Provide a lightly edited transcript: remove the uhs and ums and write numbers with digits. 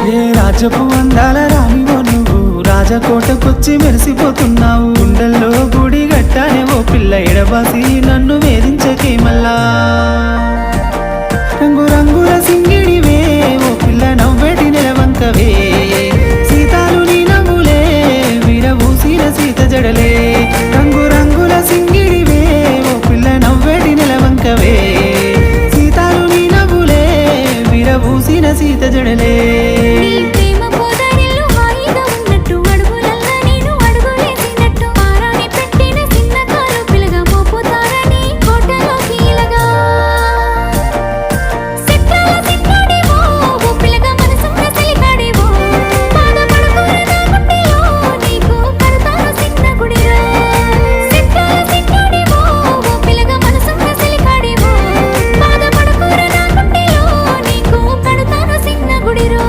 ఏ రాజపు అందాల రానివో నువ్వు రాజకోటకొచ్చి మెరిసిపోతున్నావు గుండెల్లో గుడి గట్టానే ఓ పిల్ల ఎడబాసి నన్ను వేధించకే మల్లా రంగు రంగుల సింగి